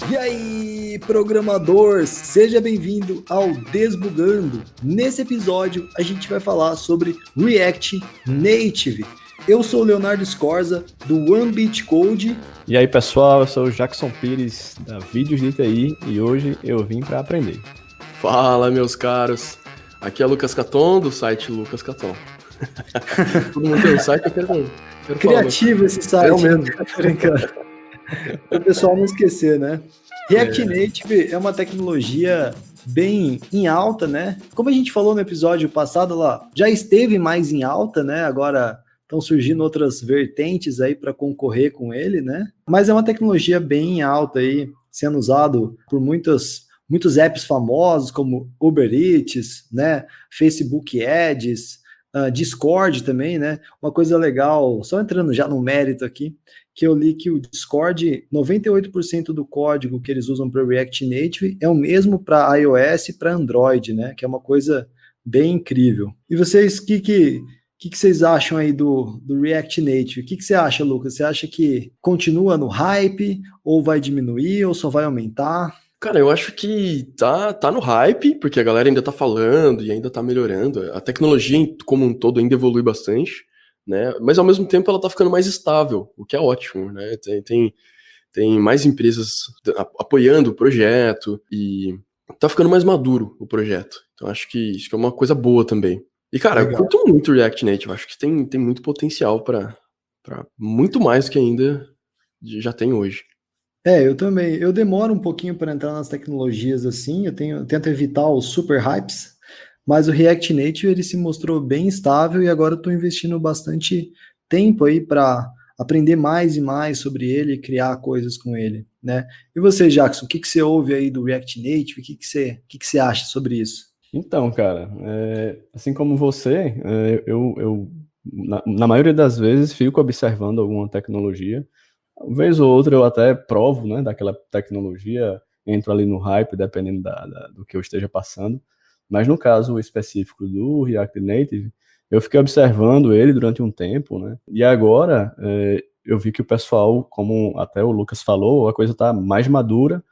E aí, programador, seja bem-vindo ao Desbugando. Nesse episódio, a gente vai falar sobre React Native. Eu sou o Leonardo Scorza, do One Bit Code. E aí, pessoal, eu sou o Jackson Pires, da Vídeos de TI, e hoje eu vim para aprender. Fala, meus caros. Aqui é Lucas Caton, do site Lucas Caton. Todo mundo tem um site, eu quero Criativo falar, esse site. É o mesmo. Para o pessoal não esquecer, né? React Native é uma tecnologia bem em alta, né? Como a gente falou no episódio passado, lá já esteve mais em alta, né? Agora estão surgindo outras vertentes aí para concorrer com ele, né? Mas é uma tecnologia bem em alta aí, sendo usado por muitos apps famosos como Uber Eats, né? Facebook Ads, Discord também, né? Uma coisa legal, só entrando já no mérito aqui, que eu li que o Discord, 98% do código que eles usam para React Native é o mesmo para iOS e para Android, né? Que é uma coisa bem incrível. E vocês, o que vocês acham aí do React Native? O que você acha, Lucas? Você acha que continua no hype, ou vai diminuir, ou só vai aumentar? Cara, eu acho que tá no hype, porque a galera ainda tá falando e ainda tá melhorando. A tecnologia como um todo ainda evolui bastante, né? Mas ao mesmo tempo ela tá ficando mais estável, o que é ótimo, né? Tem mais empresas apoiando o projeto e tá ficando mais maduro o projeto. Então acho que isso é uma coisa boa também. E, cara, Legal. eu curto muito o React Native, acho que tem muito potencial pra muito mais do que ainda já tem hoje. Eu também. Eu demoro um pouquinho para entrar nas tecnologias assim, eu tento evitar os super hypes, mas o React Native ele se mostrou bem estável e agora eu estou investindo bastante tempo aí para aprender mais e mais sobre ele e criar coisas com ele, né? E você, Jackson, o que você ouve aí do React Native? O que você acha sobre isso? Então, cara, assim como você, eu na maioria das vezes fico observando alguma tecnologia. Uma vez ou outra eu até provo, né, daquela tecnologia, entro ali no hype, dependendo do que eu esteja passando. Mas no caso específico do React Native, eu fiquei observando ele durante um tempo, né? E agora eu vi que o pessoal, como até o Lucas falou, a coisa está mais madura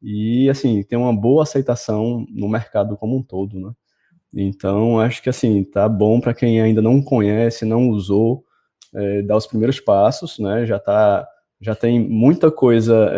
e, assim, tem uma boa aceitação no mercado como um todo, né? Então, acho que, assim, tá bom para quem ainda não conhece, não usou, dar os primeiros passos, né? Já tem muita coisa,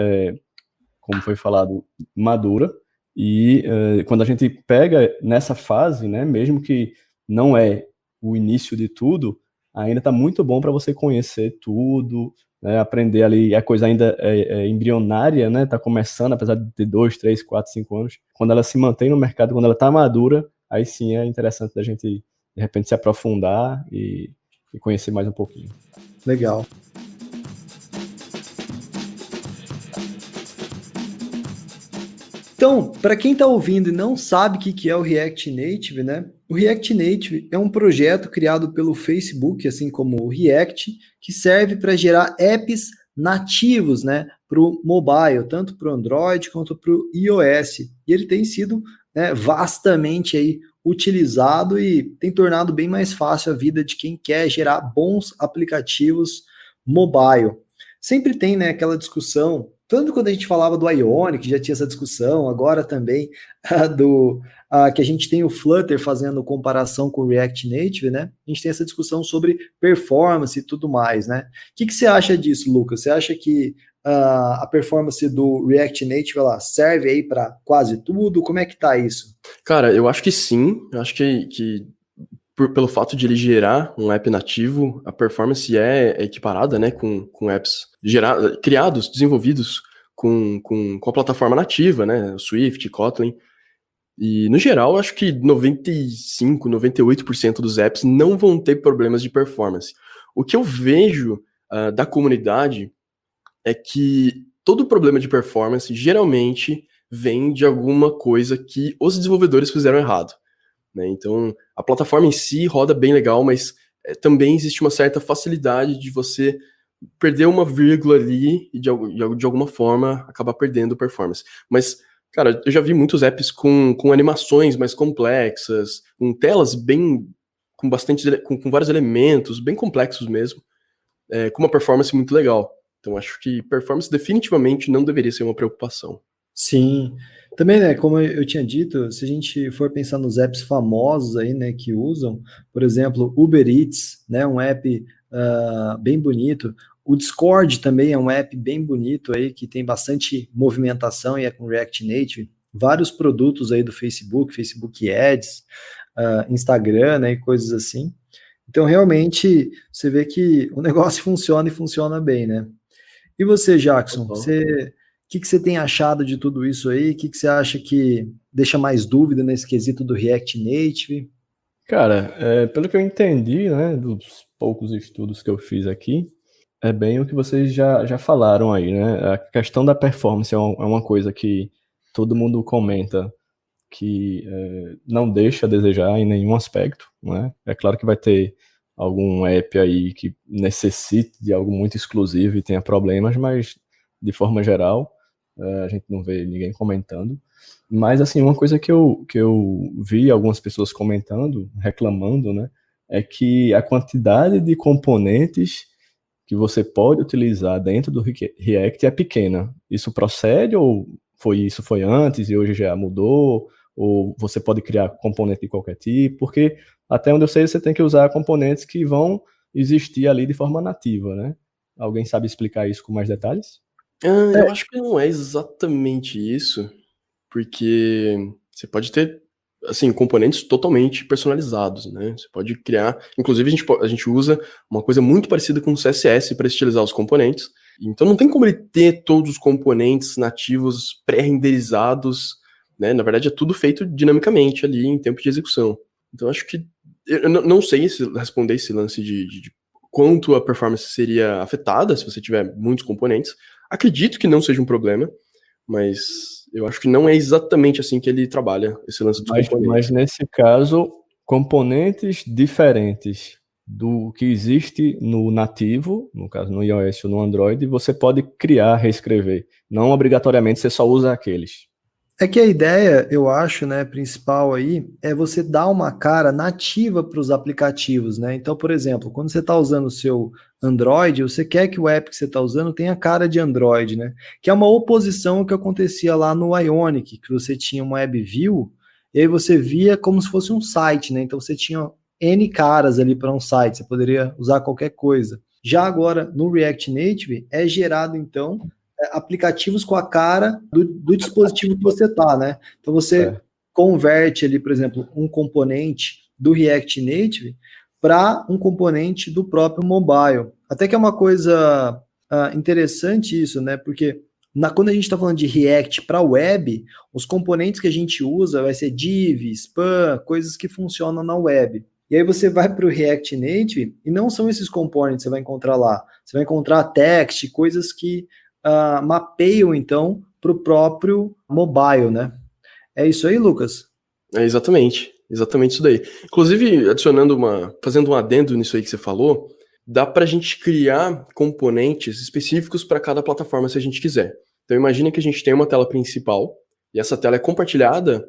como foi falado, madura. E quando a gente pega nessa fase, né, mesmo que não é o início de tudo, ainda está muito bom para você conhecer tudo, né, aprender ali. A coisa ainda é embrionária, né, está começando, apesar de ter 2, 3, 4, 5 anos. Quando ela se mantém no mercado, quando ela está madura, aí sim é interessante da gente, de repente, se aprofundar e conhecer mais um pouquinho. Legal. Então, para quem está ouvindo e não sabe o que é o React Native, né? O React Native é um projeto criado pelo Facebook, assim como o React, que serve para gerar apps nativos, né, para o mobile, tanto para o Android quanto para o iOS. E ele tem sido, né, vastamente aí utilizado e tem tornado bem mais fácil a vida de quem quer gerar bons aplicativos mobile. Sempre tem, né, aquela discussão, tanto quando a gente falava do Ionic, já tinha essa discussão, agora também que a gente tem o Flutter fazendo comparação com o React Native, né? A gente tem essa discussão sobre performance e tudo mais, né? O que você acha disso, Lucas? Você acha que a performance do React Native ela serve aí para quase tudo? Como é que tá isso? Cara, eu acho que sim. Eu acho que pelo fato de ele gerar um app nativo, a performance é equiparada, né, com apps criados, desenvolvidos com a plataforma nativa, né, Swift, Kotlin. E, no geral, acho que 95, 98% dos apps não vão ter problemas de performance. O que eu vejo da comunidade é que todo problema de performance geralmente vem de alguma coisa que os desenvolvedores fizeram errado, né? Então, a plataforma em si roda bem legal, mas também existe uma certa facilidade de você perder uma vírgula ali e de alguma forma acabar perdendo performance. Mas, cara, eu já vi muitos apps com animações mais complexas, com telas bem com vários elementos, bem complexos mesmo, com uma performance muito legal. Então acho que performance definitivamente não deveria ser uma preocupação. Sim. Também, né, como eu tinha dito, se a gente for pensar nos apps famosos aí, né, que usam, por exemplo, Uber Eats, né, um app bem bonito. O Discord também é um app bem bonito aí, que tem bastante movimentação e é com React Native. Vários produtos aí do Facebook, Facebook Ads, Instagram, né, e coisas assim. Então, realmente, você vê que o negócio funciona e funciona bem, né? E você, Jackson, Uhum. o que você tem achado de tudo isso aí? O que você acha que deixa mais dúvida nesse quesito do React Native? Cara, pelo que eu entendi, né, dos poucos estudos que eu fiz aqui, é bem o que vocês já falaram aí, né? A questão da performance é uma coisa que todo mundo comenta que não deixa a desejar em nenhum aspecto, né? É claro que vai ter algum app aí que necessite de algo muito exclusivo e tenha problemas, mas de forma geral a gente não vê ninguém comentando. Mas assim, uma coisa que eu vi algumas pessoas comentando, reclamando, né, é que a quantidade de componentes que você pode utilizar dentro do React é pequena. Isso procede ou isso foi antes e hoje já mudou? Ou você pode criar componente de qualquer tipo? Porque até onde eu sei você tem que usar componentes que vão existir ali de forma nativa, né? Alguém sabe explicar isso com mais detalhes? Eu acho que não é exatamente isso, porque você pode ter, assim, componentes totalmente personalizados, né? Você pode criar, inclusive a gente usa uma coisa muito parecida com o CSS para estilizar os componentes, então não tem como ele ter todos os componentes nativos pré-renderizados, né? Na verdade é tudo feito dinamicamente ali em tempo de execução. Então acho que, eu não sei responder esse lance de quanto a performance seria afetada se você tiver muitos componentes. Acredito que não seja um problema, mas eu acho que não é exatamente assim que ele trabalha, esse lance dos Mas componentes. nesse caso, componentes diferentes do que existe no nativo, no caso no iOS ou no Android, você pode criar, reescrever. Não obrigatoriamente você só usa aqueles. É que a ideia, eu acho, né, principal aí, é você dar uma cara nativa para os aplicativos, né? Então, por exemplo, quando você está usando o seu Android, você quer que o app que você está usando tenha cara de Android, né? Que é uma oposição ao que acontecia lá no Ionic, que você tinha uma web view, e aí você via como se fosse um site, né? Então você tinha N caras ali para um site, você poderia usar qualquer coisa. Já agora, no React Native, é gerado, então, aplicativos com a cara do dispositivo que você está, né? Então você converte ali, por exemplo, um componente do React Native para um componente do próprio mobile. Até que é uma coisa interessante isso, né? Porque quando a gente está falando de React para web, os componentes que a gente usa vai ser div, span, coisas que funcionam na web. E aí você vai para o React Native e não são esses components que você vai encontrar lá. Você vai encontrar text, coisas que mapeiam, então, para o próprio mobile, né? É isso aí, Lucas? É exatamente isso daí. Inclusive, fazendo um adendo nisso aí que você falou, dá pra gente criar componentes específicos para cada plataforma se a gente quiser. Então imagina que a gente tem uma tela principal, e essa tela é compartilhada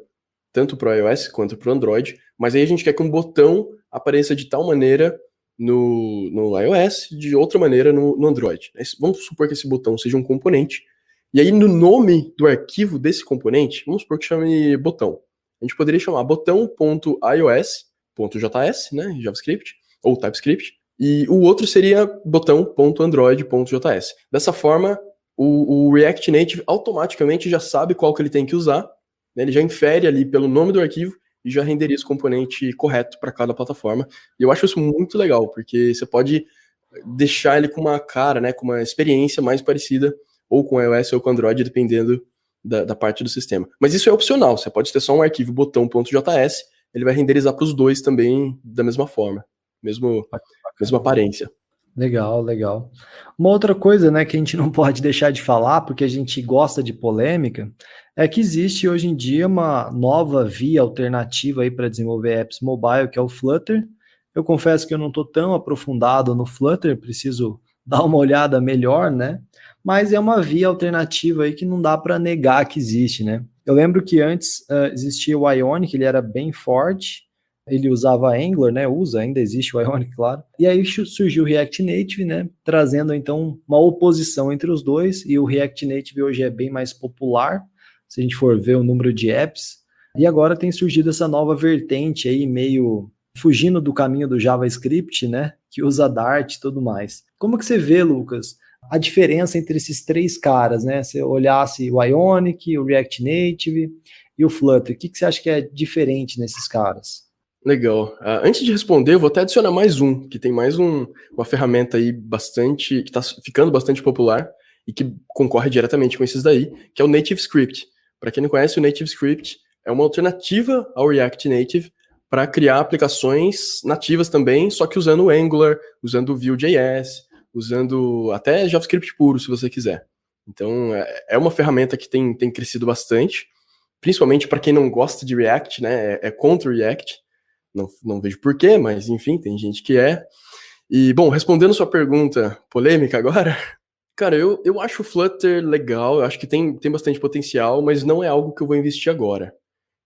tanto para o iOS quanto para o Android, mas aí a gente quer que um botão apareça de tal maneira no iOS, de outra maneira no Android. Vamos supor que esse botão seja um componente, e aí no nome do arquivo desse componente, vamos supor que chame botão. A gente poderia chamar botão.ios.js, né, JavaScript, ou TypeScript, e o outro seria botão.android.js. Dessa forma, o React Native automaticamente já sabe qual que ele tem que usar, né, ele já infere ali pelo nome do arquivo e já renderiza o componente correto para cada plataforma. E eu acho isso muito legal, porque você pode deixar ele com uma cara, né, com uma experiência mais parecida ou com iOS ou com Android, dependendo da parte do sistema. Mas isso é opcional, você pode ter só um arquivo botão.js, ele vai renderizar para os dois também da mesma forma, mesma aparência. Legal, legal. Uma outra coisa, né, que a gente não pode deixar de falar, porque a gente gosta de polêmica, é que existe hoje em dia uma nova via alternativa aí para desenvolver apps mobile, que é o Flutter. Eu confesso que eu não estou tão aprofundado no Flutter, preciso dar uma olhada melhor, né? Mas é uma via alternativa aí que não dá para negar que existe, né? Eu lembro que antes existia o Ionic, ele era bem forte, ele usava Angular, né? Ainda existe o Ionic, claro. E aí surgiu o React Native, né? Trazendo então uma oposição entre os dois. E o React Native hoje é bem mais popular, se a gente for ver o número de apps. E agora tem surgido essa nova vertente aí, meio fugindo do caminho do JavaScript, né? Que usa Dart e tudo mais. Como que você vê, Lucas, a diferença entre esses três caras, né? Se eu olhasse o Ionic, o React Native e o Flutter, o que você acha que é diferente nesses caras? Legal. Antes de responder, eu vou até adicionar mais um, que tem mais uma ferramenta aí bastante, que está ficando bastante popular e que concorre diretamente com esses daí, que é o Native Script. Para quem não conhece, o Native Script é uma alternativa ao React Native para criar aplicações nativas também, só que usando o Angular, usando o Vue.js, usando até JavaScript puro, se você quiser. Então, é uma ferramenta que tem crescido bastante, principalmente para quem não gosta de React, né? É contra o React. Não vejo porquê, mas enfim, tem gente que é. E, bom, respondendo sua pergunta polêmica agora, cara, eu acho o Flutter legal, eu acho que tem bastante potencial, mas não é algo que eu vou investir agora.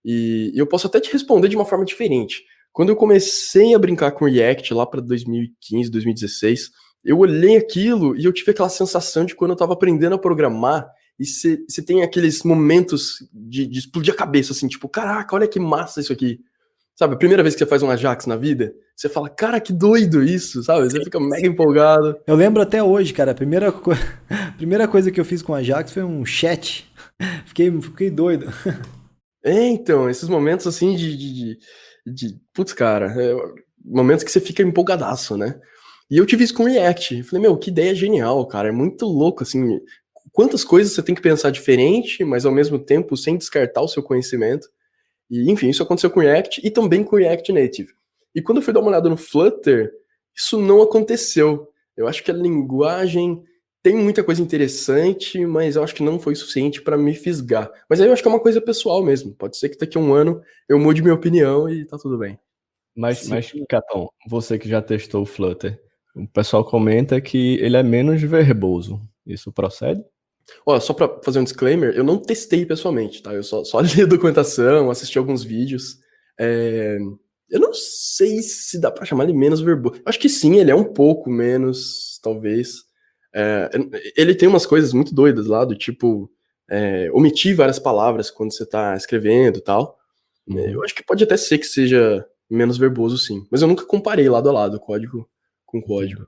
E eu posso até te responder de uma forma diferente. Quando eu comecei a brincar com React lá para 2015, 2016, eu olhei aquilo e eu tive aquela sensação de quando eu estava aprendendo a programar e você tem aqueles momentos de explodir a cabeça, assim, tipo, caraca, olha que massa isso aqui. Sabe, a primeira vez que você faz um Ajax na vida, você fala, cara, que doido isso, sabe? Você fica mega empolgado. Eu lembro até hoje, cara, a primeira coisa que eu fiz com o Ajax foi um chat. Fiquei doido. Então, esses momentos assim putz, cara, momentos que você fica empolgadaço, né? E eu tive isso com React. Eu falei, meu, que ideia genial, cara. É muito louco, assim. Quantas coisas você tem que pensar diferente, mas ao mesmo tempo sem descartar o seu conhecimento. E, enfim, isso aconteceu com o React e também com o React Native. E quando eu fui dar uma olhada no Flutter, isso não aconteceu. Eu acho que a linguagem tem muita coisa interessante, mas eu acho que não foi suficiente para me fisgar. Mas aí eu acho que é uma coisa pessoal mesmo. Pode ser que daqui a um ano eu mude minha opinião e tá tudo bem. Mas, Catão, você que já testou o Flutter, o pessoal comenta que ele é menos verboso. Isso procede? Ó, só pra fazer um disclaimer, eu não testei pessoalmente, tá? Eu só li a documentação, assisti alguns vídeos. Eu não sei se dá pra chamar ele menos verboso. Eu acho que sim, ele é um pouco menos, talvez. Ele tem umas coisas muito doidas lá, do tipo omitir várias palavras quando você tá escrevendo e tal. Eu acho que pode até ser que seja menos verboso, sim. Mas eu nunca comparei lado a lado código com código.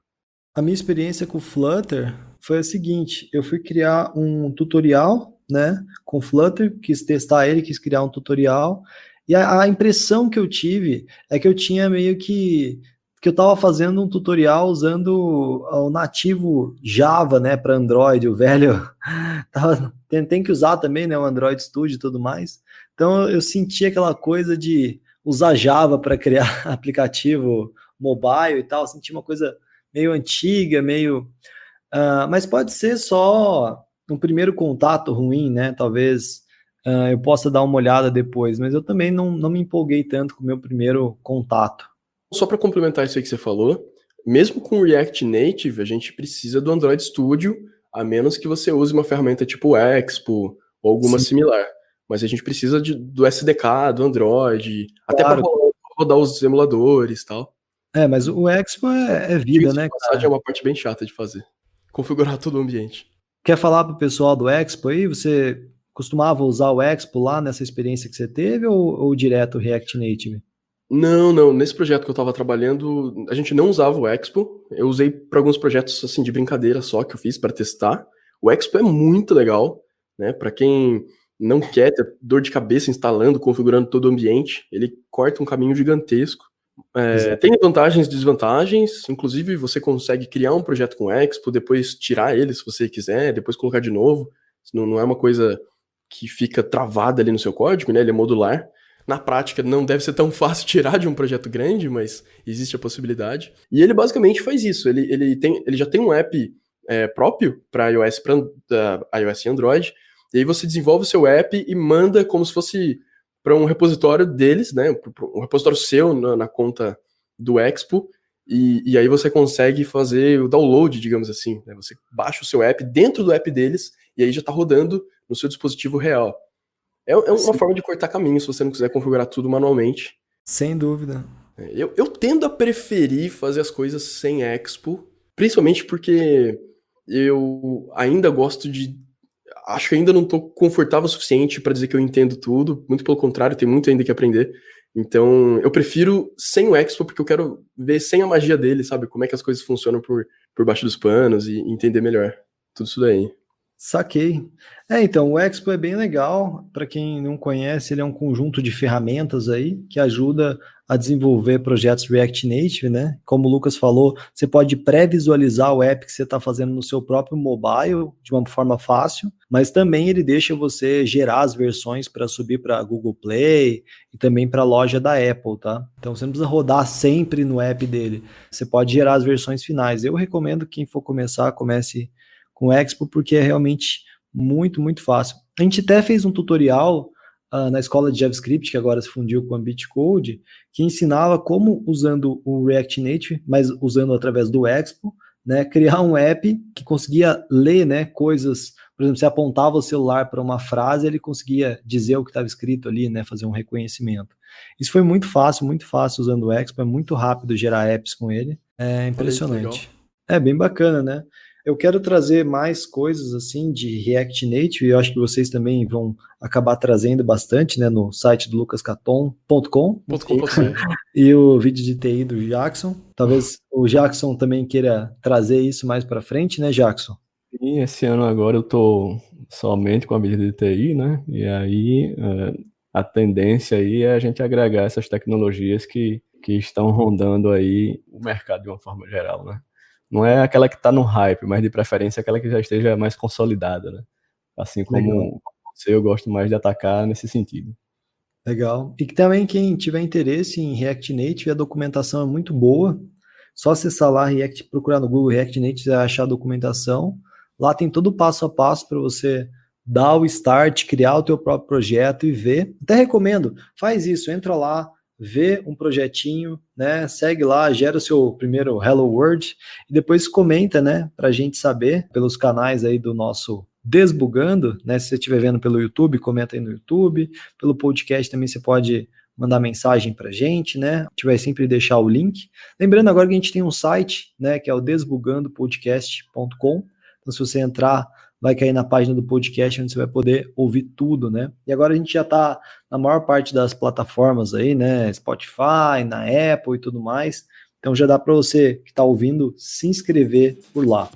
A minha experiência com o Flutter foi a seguinte: eu fui criar um tutorial, né, com o Flutter, quis testar ele, quis criar um tutorial, e a impressão que eu tive é que eu tinha meio que eu estava fazendo um tutorial usando o nativo Java, né, para Android, o velho tem que usar também, né, o Android Studio e tudo mais. Então eu senti aquela coisa de usar Java para criar aplicativo mobile e tal, senti uma coisa meio antiga, meio. Mas pode ser só um primeiro contato ruim, né? Talvez eu possa dar uma olhada depois, mas eu também não me empolguei tanto com o meu primeiro contato. Só para complementar isso aí que você falou, mesmo com o React Native, a gente precisa do Android Studio, a menos que você use uma ferramenta tipo Expo ou alguma similar. Mas a gente precisa do SDK, do Android, até para rodar os emuladores e tal. Mas o Expo é vida, né? É uma parte bem chata de fazer. Configurar todo o ambiente. Quer falar para o pessoal do Expo aí? Você costumava usar o Expo lá nessa experiência que você teve ou direto o React Native? Não. Nesse projeto que eu estava trabalhando, a gente não usava o Expo. Eu usei para alguns projetos assim de brincadeira só que eu fiz para testar. O Expo é muito legal, né? Para quem não quer ter dor de cabeça instalando, configurando todo o ambiente, ele corta um caminho gigantesco. Tem vantagens e desvantagens, inclusive você consegue criar um projeto com Expo, depois tirar ele se você quiser, depois colocar de novo. Não é uma coisa que fica travada ali no seu código, né? Ele é modular. Na prática não deve ser tão fácil tirar de um projeto grande, mas existe a possibilidade. E ele basicamente faz isso, ele já tem um app próprio para iOS, iOS e Android, e aí você desenvolve o seu app e manda como se fosse para um repositório deles, né? Um repositório seu na conta do Expo, e aí você consegue fazer o download, digamos assim, né? Você baixa o seu app dentro do app deles, e aí já está rodando no seu dispositivo real. É uma forma de cortar caminho se você não quiser configurar tudo manualmente. Sem dúvida. Eu tendo a preferir fazer as coisas sem Expo, principalmente porque eu ainda gosto de. Acho que ainda não estou confortável o suficiente para dizer que eu entendo tudo, muito pelo contrário, tem muito ainda que aprender. Então, eu prefiro sem o Expo, porque eu quero ver sem a magia dele, sabe? Como é que as coisas funcionam por baixo dos panos e entender melhor tudo isso daí. Saquei. Então, o Expo é bem legal. Para quem não conhece, ele é um conjunto de ferramentas aí que ajuda a desenvolver projetos React Native, né? Como o Lucas falou, você pode pré-visualizar o app que você está fazendo no seu próprio mobile de uma forma fácil, mas também ele deixa você gerar as versões para subir para Google Play e também para a loja da Apple, tá? Então você não precisa rodar sempre no app dele. Você pode gerar as versões finais. Eu recomendo que quem for começar, comece com o Expo, porque é realmente muito, muito fácil. A gente até fez um tutorial na escola de JavaScript, que agora se fundiu com a Bitcode, que ensinava como, usando o React Native, mas usando através do Expo, né, criar um app que conseguia ler, né, coisas. Por exemplo, você apontava o celular para uma frase, ele conseguia dizer o que estava escrito ali, né, fazer um reconhecimento. Isso foi muito fácil usando o Expo, é muito rápido gerar apps com ele, é impressionante. É bem bacana, né? Eu quero trazer mais coisas assim de React Native, e eu acho que vocês também vão acabar trazendo bastante, né, no site do lucascaton.com e o vídeo de TI do Jackson. Talvez o Jackson também queira trazer isso mais para frente, né, Jackson? E esse ano agora eu tô somente com a mídia de TI, né? E aí a tendência aí é a gente agregar essas tecnologias que estão rondando aí o mercado de uma forma geral, né? Não é aquela que está no hype, mas de preferência aquela que já esteja mais consolidada, né? Assim como você, eu gosto mais de atacar nesse sentido. Legal. E que também quem tiver interesse em React Native, a documentação é muito boa. Só acessar lá, procurar no Google React Native, você vai achar a documentação. Lá tem todo o passo a passo para você dar o start, criar o teu próprio projeto e ver. Até recomendo, faz isso, entra lá, vê um projetinho, né? Segue lá, gera o seu primeiro Hello World e depois comenta, né? Para a gente saber pelos canais aí do nosso Desbugando, né? Se você estiver vendo pelo YouTube, comenta aí no YouTube. Pelo podcast também você pode mandar mensagem para a gente, né? A gente vai sempre deixar o link. Lembrando agora que a gente tem um site, né? Que é o desbugandopodcast.com. Então, se você entrar, vai cair na página do podcast, onde você vai poder ouvir tudo, né? E agora a gente já está na maior parte das plataformas aí, né? Spotify, na Apple e tudo mais. Então já dá para você que está ouvindo se inscrever por lá.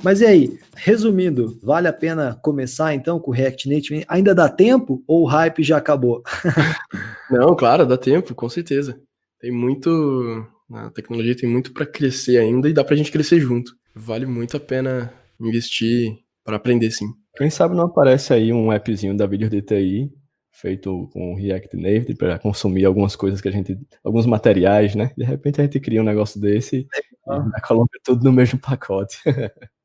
Mas e aí, resumindo, vale a pena começar então com o React Native? Ainda dá tempo ou o hype já acabou? Não, claro, dá tempo, com certeza. Tem muito. A tecnologia tem muito para crescer ainda e dá pra gente crescer junto. Vale muito a pena investir para aprender, sim. Quem sabe não aparece aí um appzinho da Vídeos de TI feito com React Native para consumir algumas coisas que a gente, alguns materiais, né? De repente a gente cria um negócio desse e coloca tudo no mesmo pacote.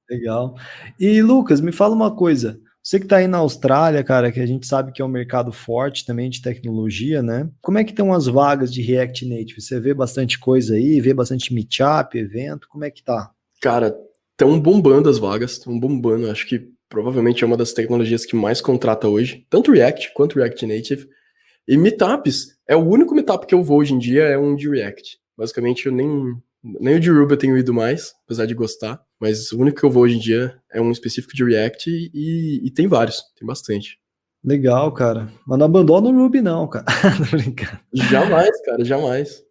Legal. E Lucas, me fala uma coisa. Você que está aí na Austrália, cara, que a gente sabe que é um mercado forte também de tecnologia, né? Como é que estão as vagas de React Native? Você vê bastante coisa aí, vê bastante meetup, evento, como é que tá? Cara, estão bombando as vagas, estão bombando. Acho que provavelmente é uma das tecnologias que mais contrata hoje, tanto React quanto React Native. E meetups, é o único meetup que eu vou hoje em dia é um de React. Basicamente, eu nem o de Ruby eu tenho ido mais, apesar de gostar, mas o único que eu vou hoje em dia é um específico de React e tem vários, tem bastante. Legal, cara. Mas não abandona o Ruby não, cara. Tô brincando. Jamais, cara, jamais.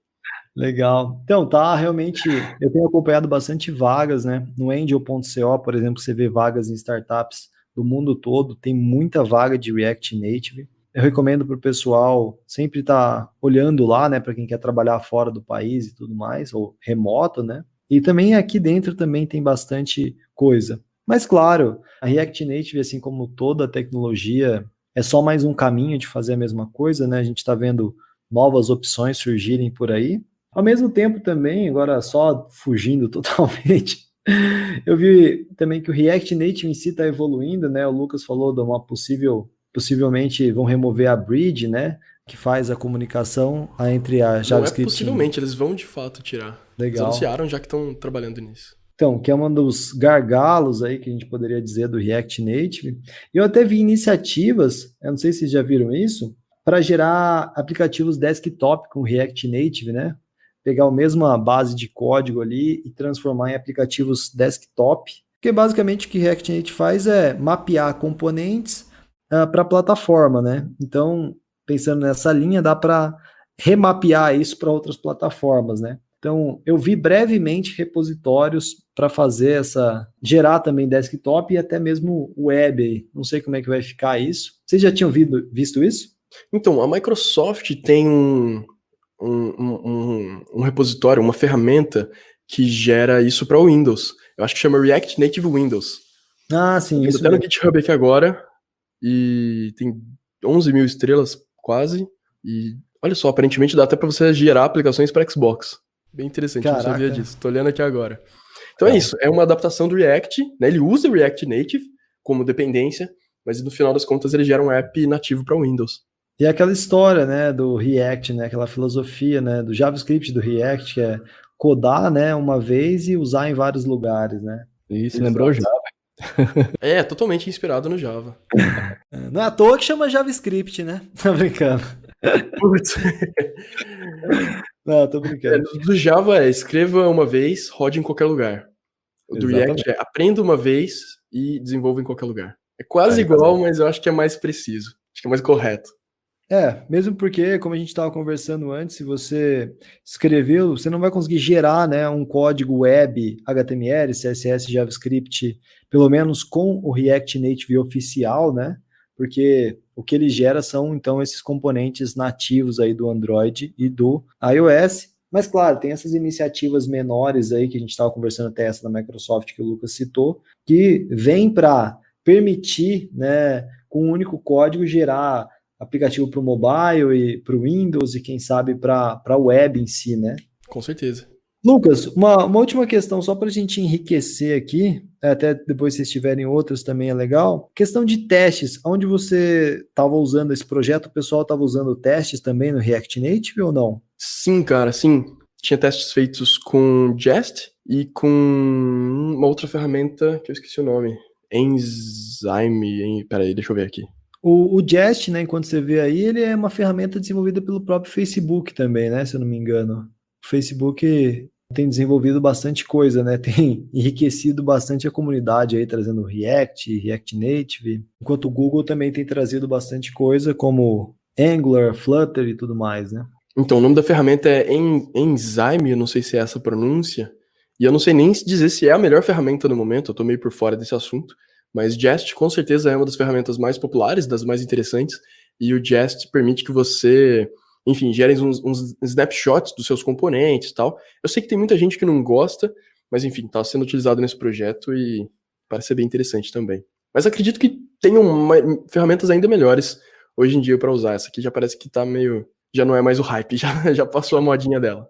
Legal. Então, tá, realmente, eu tenho acompanhado bastante vagas, né? No Angel.co, por exemplo, você vê vagas em startups do mundo todo, tem muita vaga de React Native. Eu recomendo para o pessoal sempre estar olhando lá, né, para quem quer trabalhar fora do país e tudo mais, ou remoto, né? E também aqui dentro também tem bastante coisa. Mas claro, a React Native, assim como toda a tecnologia, é só mais um caminho de fazer a mesma coisa, né? A gente está vendo novas opções surgirem por aí. Ao mesmo tempo também, agora só fugindo totalmente, eu vi também que o React Native em si está evoluindo, né? O Lucas falou de uma possivelmente vão remover a bridge, né? Que faz a comunicação entre a JavaScript. Não é possivelmente, eles vão de fato tirar. Legal. Eles anunciaram já que estão trabalhando nisso. Então, que é um dos gargalos aí que a gente poderia dizer do React Native. Eu até vi iniciativas, eu não sei se vocês já viram isso, para gerar aplicativos desktop com React Native, né? Pegar a mesma base de código ali e transformar em aplicativos desktop. Porque basicamente o que React Native faz é mapear componentes para a plataforma, né? Então, pensando nessa linha, dá para remapear isso para outras plataformas, né? Então, eu vi brevemente repositórios para fazer gerar também desktop e até mesmo web. Não sei como é que vai ficar isso. Vocês já tinham visto isso? Então, a Microsoft tem um repositório, uma ferramenta que gera isso para o Windows. Eu acho que chama React Native Windows. Ah, sim, Tô isso até no mesmo. GitHub aqui agora e tem 11 mil estrelas quase. E olha só, aparentemente dá até para você gerar aplicações para Xbox. Bem interessante, eu não sabia Caraca. disso. Tô olhando aqui agora. Então é isso, é uma adaptação do React, né? Ele usa o React Native como dependência, mas no final das contas ele gera um app nativo para Windows. E aquela história, né, do React, né, aquela filosofia, né, do JavaScript do React, que é codar, né, uma vez e usar em vários lugares, né? Isso Exato. lembrou já. É, totalmente inspirado no Java. Não é à toa que chama JavaScript, né? Tô brincando. Putz. Não, tô brincando. Do Java é escreva uma vez, rode em qualquer lugar. O do Exatamente. React é aprenda uma vez e desenvolva em qualquer lugar. É quase Aí, igual, mas eu acho que é mais preciso. Acho que é mais correto. Mesmo porque, como a gente estava conversando antes, se você escreveu, você não vai conseguir gerar, né, um código web, HTML, CSS, JavaScript, pelo menos com o React Native oficial, né? Porque o que ele gera são, então, esses componentes nativos aí do Android e do iOS. Mas, claro, tem essas iniciativas menores aí, que a gente estava conversando até essa da Microsoft, que o Lucas citou, que vem para permitir, né, com um único código, gerar aplicativo para o mobile e para o Windows e quem sabe para a web em si, né? Com certeza. Lucas, uma última questão só para a gente enriquecer aqui, até depois se tiverem outras também é legal. Questão de testes, onde você estava usando esse projeto, o pessoal estava usando testes também no React Native ou não? Sim, cara, sim. Tinha testes feitos com Jest e com uma outra ferramenta que eu esqueci o nome. Enzyme. Peraí, deixa eu ver aqui. O Jest, né, enquanto você vê aí, ele é uma ferramenta desenvolvida pelo próprio Facebook também, né, se eu não me engano. O Facebook tem desenvolvido bastante coisa, né, tem enriquecido bastante a comunidade aí, trazendo React, React Native, enquanto o Google também tem trazido bastante coisa, como Angular, Flutter e tudo mais, né. Então, o nome da ferramenta é Enzyme, eu não sei se é essa a pronúncia, e eu não sei nem dizer se é a melhor ferramenta no momento, eu tô meio por fora desse assunto, mas Jest com certeza é uma das ferramentas mais populares, das mais interessantes, e o Jest permite que você, enfim, gere uns snapshots dos seus componentes e tal. Eu sei que tem muita gente que não gosta, mas enfim, tá sendo utilizado nesse projeto e parece ser bem interessante também. Mas acredito que tenham ferramentas ainda melhores hoje em dia para usar. Essa aqui já parece que tá meio... já não é mais o hype, já passou a modinha dela.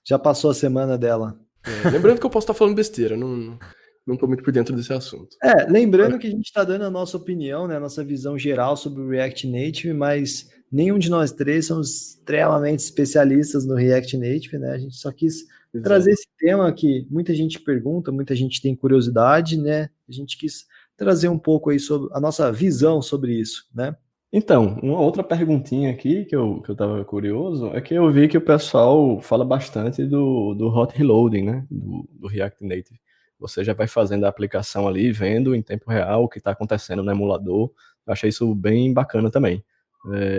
Já passou a semana dela. Lembrando que eu posso estar falando besteira, não tô muito por dentro desse assunto. Lembrando que a gente está dando a nossa opinião, né, a nossa visão geral sobre o React Native, mas nenhum de nós três somos extremamente especialistas no React Native, né? A gente só quis trazer esse tema que muita gente pergunta, muita gente tem curiosidade, né? A gente quis trazer um pouco aí sobre a nossa visão sobre isso, né? Então, uma outra perguntinha aqui que eu tava curioso é que eu vi que o pessoal fala bastante do hot reloading, né? Do React Native. Você já vai fazendo a aplicação ali, vendo em tempo real o que está acontecendo no emulador. Eu achei isso bem bacana também.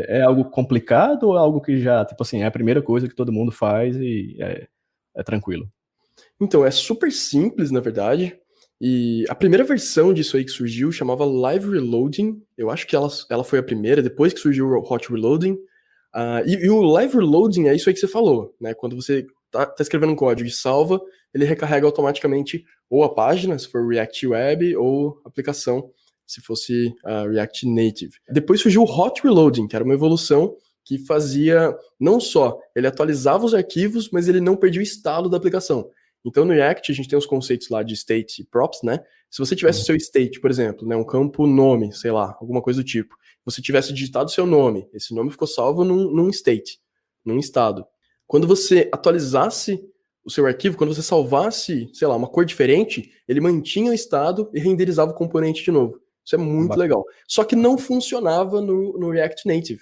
É algo complicado ou é algo que já, tipo assim, é a primeira coisa que todo mundo faz e é tranquilo? Então, é super simples, na verdade. E a primeira versão disso aí que surgiu chamava Live Reloading. Eu acho que ela foi a primeira, depois que surgiu o Hot Reloading. E o Live Reloading é isso aí que você falou, né? Quando você tá escrevendo um código e salva, ele recarrega automaticamente ou a página, se for React Web, ou a aplicação, se fosse React Native. Depois surgiu o Hot Reloading, que era uma evolução que fazia, não só, ele atualizava os arquivos, mas ele não perdia o estado da aplicação. Então, no React, a gente tem os conceitos lá de state e props, né? Se você tivesse o seu state, por exemplo, né, um campo nome, sei lá, alguma coisa do tipo, você tivesse digitado o seu nome, esse nome ficou salvo num state, num estado. Quando você atualizasse o seu arquivo, quando você salvasse, sei lá, uma cor diferente, ele mantinha o estado e renderizava o componente de novo. Isso é muito legal. Só que não funcionava no React Native.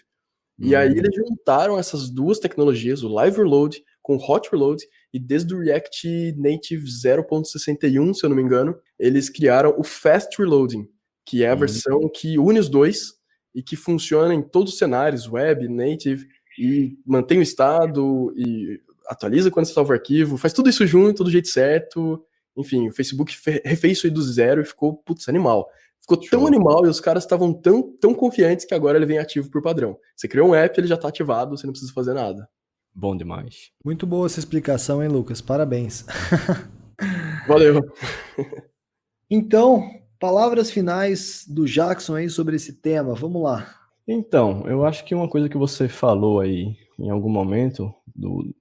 E aí eles juntaram essas duas tecnologias, o Live Reload com o Hot Reload, e desde o React Native 0.61, se eu não me engano, eles criaram o Fast Reloading, que é a versão que une os dois e que funciona em todos os cenários, web, native, e mantém o estado, e atualiza quando você salva o arquivo, faz tudo isso junto, do jeito certo. Enfim, o Facebook refez isso aí do zero e ficou, putz, animal. Ficou tão animal e os caras estavam tão confiantes que agora ele vem ativo por padrão. Você criou um app, ele já tá ativado, você não precisa fazer nada. Bom demais. Muito boa essa explicação, hein, Lucas? Parabéns. Valeu. Então, palavras finais do Jackson aí sobre esse tema. Vamos lá. Então, eu acho que uma coisa que você falou aí em algum momento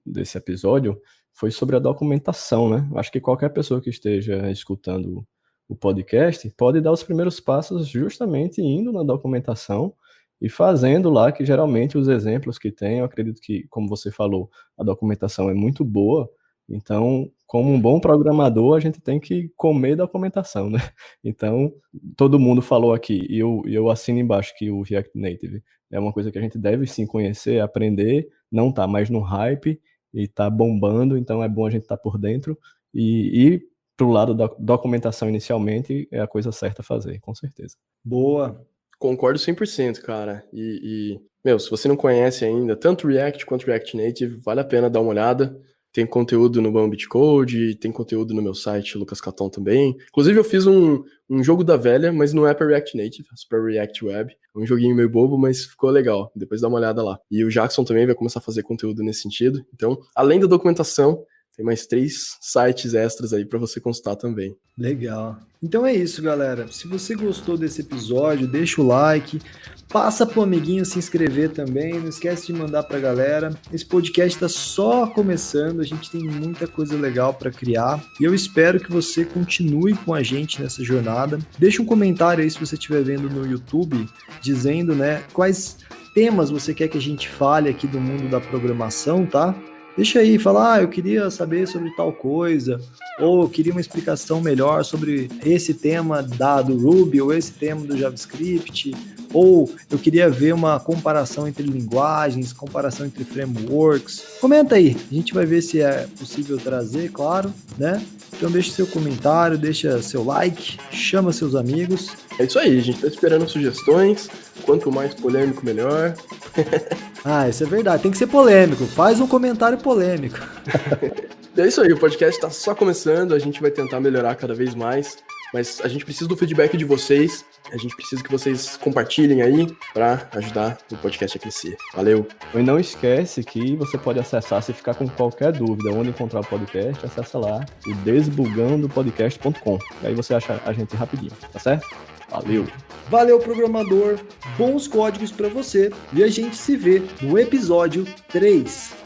desse episódio foi sobre a documentação, né? Eu acho que qualquer pessoa que esteja escutando o podcast pode dar os primeiros passos justamente indo na documentação e fazendo lá, que geralmente os exemplos que tem, eu acredito que, como você falou, a documentação é muito boa. Então, como um bom programador, a gente tem que comer documentação, né? Então, todo mundo falou aqui, e eu assino embaixo que o React Native é uma coisa que a gente deve sim conhecer, aprender, não tá mais no hype e tá bombando, então é bom a gente estar por dentro e ir pro lado da documentação inicialmente é a coisa certa a fazer, com certeza. Boa. Concordo 100%, cara. Meu, se você não conhece ainda tanto React quanto React Native, vale a pena dar uma olhada. Tem conteúdo no Bambit Code, tem conteúdo no meu site, Lucas Caton também. Inclusive, eu fiz um jogo da velha, mas não é para React Native, é para React Web. É um joguinho meio bobo, mas ficou legal. Depois dá uma olhada lá. E o Jackson também vai começar a fazer conteúdo nesse sentido. Então, além da documentação, tem mais 3 sites extras aí para você consultar também. Legal. Então é isso, galera. Se você gostou desse episódio, deixa o like, passa pro amiguinho se inscrever também, não esquece de mandar pra galera. Esse podcast tá só começando, a gente tem muita coisa legal para criar e eu espero que você continue com a gente nessa jornada. Deixa um comentário aí se você estiver vendo no YouTube, dizendo, né, quais temas você quer que a gente fale aqui do mundo da programação, tá? Deixa aí, fala, eu queria saber sobre tal coisa, ou eu queria uma explicação melhor sobre esse tema do Ruby, ou esse tema do JavaScript, ou eu queria ver uma comparação entre linguagens, comparação entre frameworks. Comenta aí, a gente vai ver se é possível trazer, claro, né? Então deixa seu comentário, deixa seu like, chama seus amigos. É isso aí, a gente tá esperando sugestões, quanto mais polêmico, melhor. Isso é verdade, tem que ser polêmico, faz um comentário polêmico. É isso aí, o podcast tá só começando, a gente vai tentar melhorar cada vez mais, mas a gente precisa do feedback de vocês, a gente precisa que vocês compartilhem aí para ajudar o podcast a crescer. Valeu! E não esquece que você pode acessar, se ficar com qualquer dúvida onde encontrar o podcast, acessa lá o desbugandopodcast.com, e aí você acha a gente rapidinho, tá certo? Valeu! Valeu, programador, bons códigos para você e a gente se vê no episódio 3.